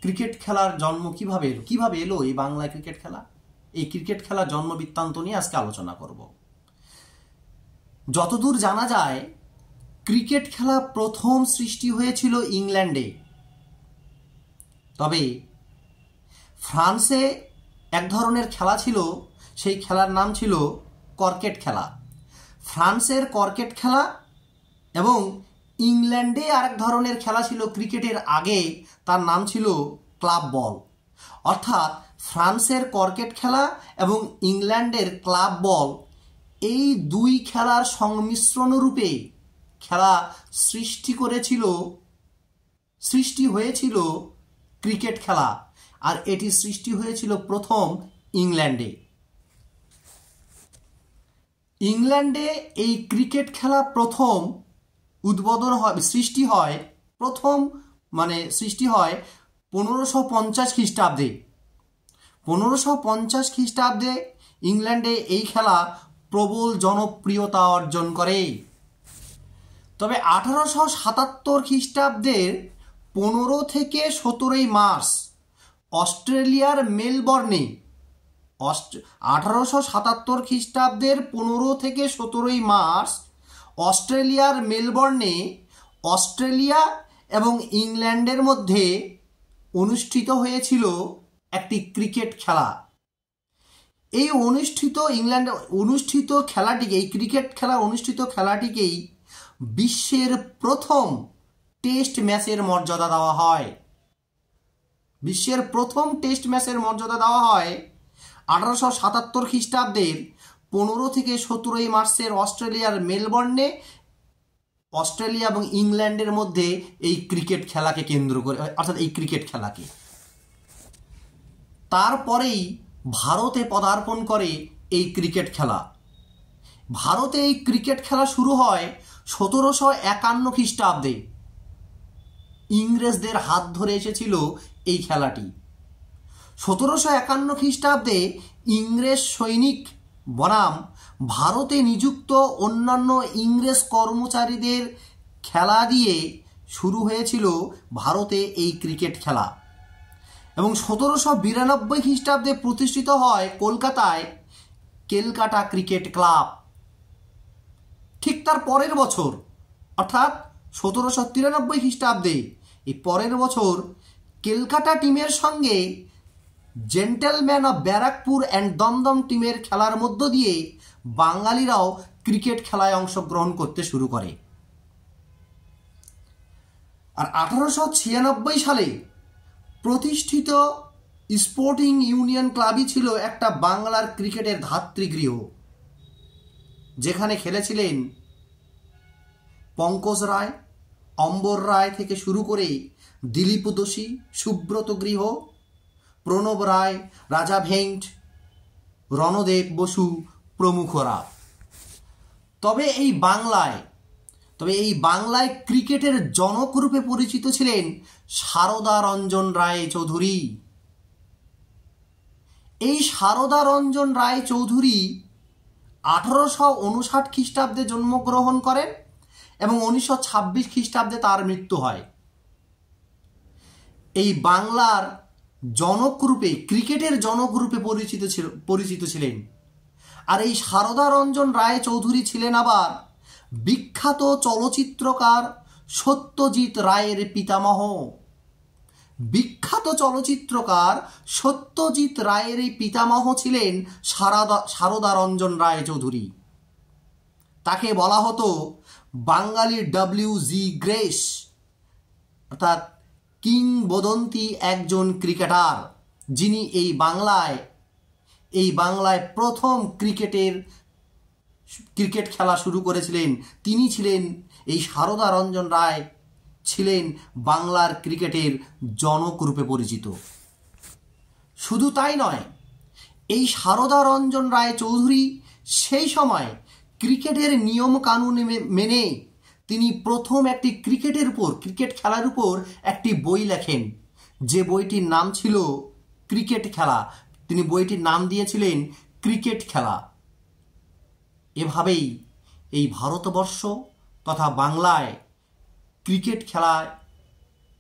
Cricket খেলার জন্ম কিভাবে এলো এই বাংলায় ক্রিকেট খেলা? এই ক্রিকেট খেলার জন্ম বৃত্তান্ত নিয়ে আজকে আলোচনা করব। যতদূর জানা যায়, ক্রিকেট খেলা প্রথম সৃষ্টি হয়েছিল ইংল্যান্ডে। তবে ফ্রান্সে এক ধরনের খেলা ছিল, সেই খেলার নাম ছিল ক্রিকেট খেলা। ফ্রান্সের ক্রিকেট খেলা এবং ইংল্যান্ডে আরেক ধরনের খেলা ছিল ক্রিকেটের আগে, তার নাম ছিল ক্লাব বল। অর্থাৎ ফ্রান্সের ক্রিকেট খেলা এবং ইংল্যান্ডের ক্লাব বল, এই দুই খেলার সংমিশ্রণ রূপে খেলা সৃষ্টি হয়েছিল ক্রিকেট খেলা, আর এটি সৃষ্টি হয়েছিল প্রথম ইংল্যান্ডে। ইংল্যান্ডে এই ক্রিকেট খেলা প্রথম সৃষ্টি হয় 1550 খ্রিস্টাব্দে। 1550 খ্রিস্টাব্দে ইংল্যান্ডে এই খেলা প্রবল জনপ্রিয়তা অর্জন করে। তবে 1877 খ্রিস্টাব্দের 15 থেকে 17 মার্চ অস্ট্রেলিয়ার মেলবর্নে 1877 খ্রিস্টাব্দের 15 থেকে 17 মার্চ অস্ট্রেলিয়ার মেলবর্নে অস্ট্রেলিয়া এবং ইংল্যান্ডের মধ্যে অনুষ্ঠিত হয়েছিল একটি ক্রিকেট খেলা। এই ক্রিকেট খেলা অনুষ্ঠিত খেলাটিকেই বিশ্বের প্রথম টেস্ট ম্যাচের মর্যাদা দেওয়া হয়। 1877 খ্রিস্টাব্দের 15 থেকে 17 মার্চের অস্ট্রেলিয়ার মেলবর্নে অস্ট্রেলিয়া এবং ইংল্যান্ডের মধ্যে এই ক্রিকেট খেলাকে কেন্দ্র করে, অর্থাৎ এই ক্রিকেট খেলাকে। তারপরেই ভারতে পদার্পণ করে এই ক্রিকেট খেলা। ভারতে এই ক্রিকেট খেলা শুরু হয় 1751 খ্রিস্টাব্দে। ইংরেজদের হাত ধরে এসেছিল এই খেলাটি। 1751 খ্রিস্টাব্দে ইংরেজ সৈনিক বনাম ভারতে নিযুক্ত অন্যান্য ইংরেজ কর্মচারীদের খেলা দিয়ে শুরু হয়েছিল ভারতে এই ক্রিকেট খেলা। এবং 1792 খ্রিস্টাব্দে প্রতিষ্ঠিত হয় কলকাতায় ক্যালকাটা ক্রিকেট ক্লাব। ঠিক তার পরের বছর, অর্থাৎ 1793 খ্রিস্টাব্দে, এই পরের বছর ক্যালকাটা টিমের সঙ্গে gentleman of Barrackpore and Dumdum টিমের খেলার মধ্য দিয়ে বাঙালিরাও ক্রিকেট খেলায় অংশগ্রহণ করতে শুরু করে। আর 1896 সালে প্রতিষ্ঠিত স্পোর্টিং ইউনিয়ন ক্লাবই ছিল একটা বাংলার ক্রিকেটের ধাত্রীগৃহ, যেখানে খেলেছিলেন পঙ্কজ রায়, অম্বর রায় থেকে শুরু করে দিলীপ দোষী, সুব্রত গৃহ, প্রণব রায়, রাজা ভেঙ্কট, রণদেব বসু প্রমুখরা। তবে এই বাংলায় ক্রিকেটের জনক রূপে পরিচিত ছিলেন সারদা রঞ্জন রায় চৌধুরী। এই সারদা রঞ্জন রায় চৌধুরী 1859 খ্রিস্টাব্দে জন্মগ্রহণ করেন এবং 1926 খ্রিস্টাব্দে তার মৃত্যু হয়। এই বাংলার ক্রিকেটের জনক রূপে পরিচিত ছিলেন। আর এই সারদা রঞ্জন রায় চৌধুরী ছিলেন আবার বিখ্যাত চলচ্চিত্রকার সত্যজিৎ রায়ের পিতামহ। ছিলেন সারদা রঞ্জন রায় চৌধুরী। তাকে বলা হতো বাঙালির WG গ্রেস, অর্থাৎ কিংবদন্তি একজন ক্রিকেটার, যিনি এই বাংলায় প্রথম ক্রিকেট খেলা শুরু করেছিলেন। তিনি ছিলেন, এই সারদা রঞ্জন রায় ছিলেন বাংলার ক্রিকেটের জনক রূপে পরিচিত। শুধু তাই নয়, এই সারদা রঞ্জন রায় চৌধুরী সেই সময় ক্রিকেটের নিয়ম কানুন মেনে তিনি প্রথম একটি ক্রিকেট খেলার উপর একটি বই লেখেন, যে বইটির নাম ছিল ক্রিকেট খেলা। তিনি বইটির নাম দিয়েছিলেন ক্রিকেট খেলা। এভাবেই এই ভারতবর্ষ তথা বাংলায় ক্রিকেট খেলায়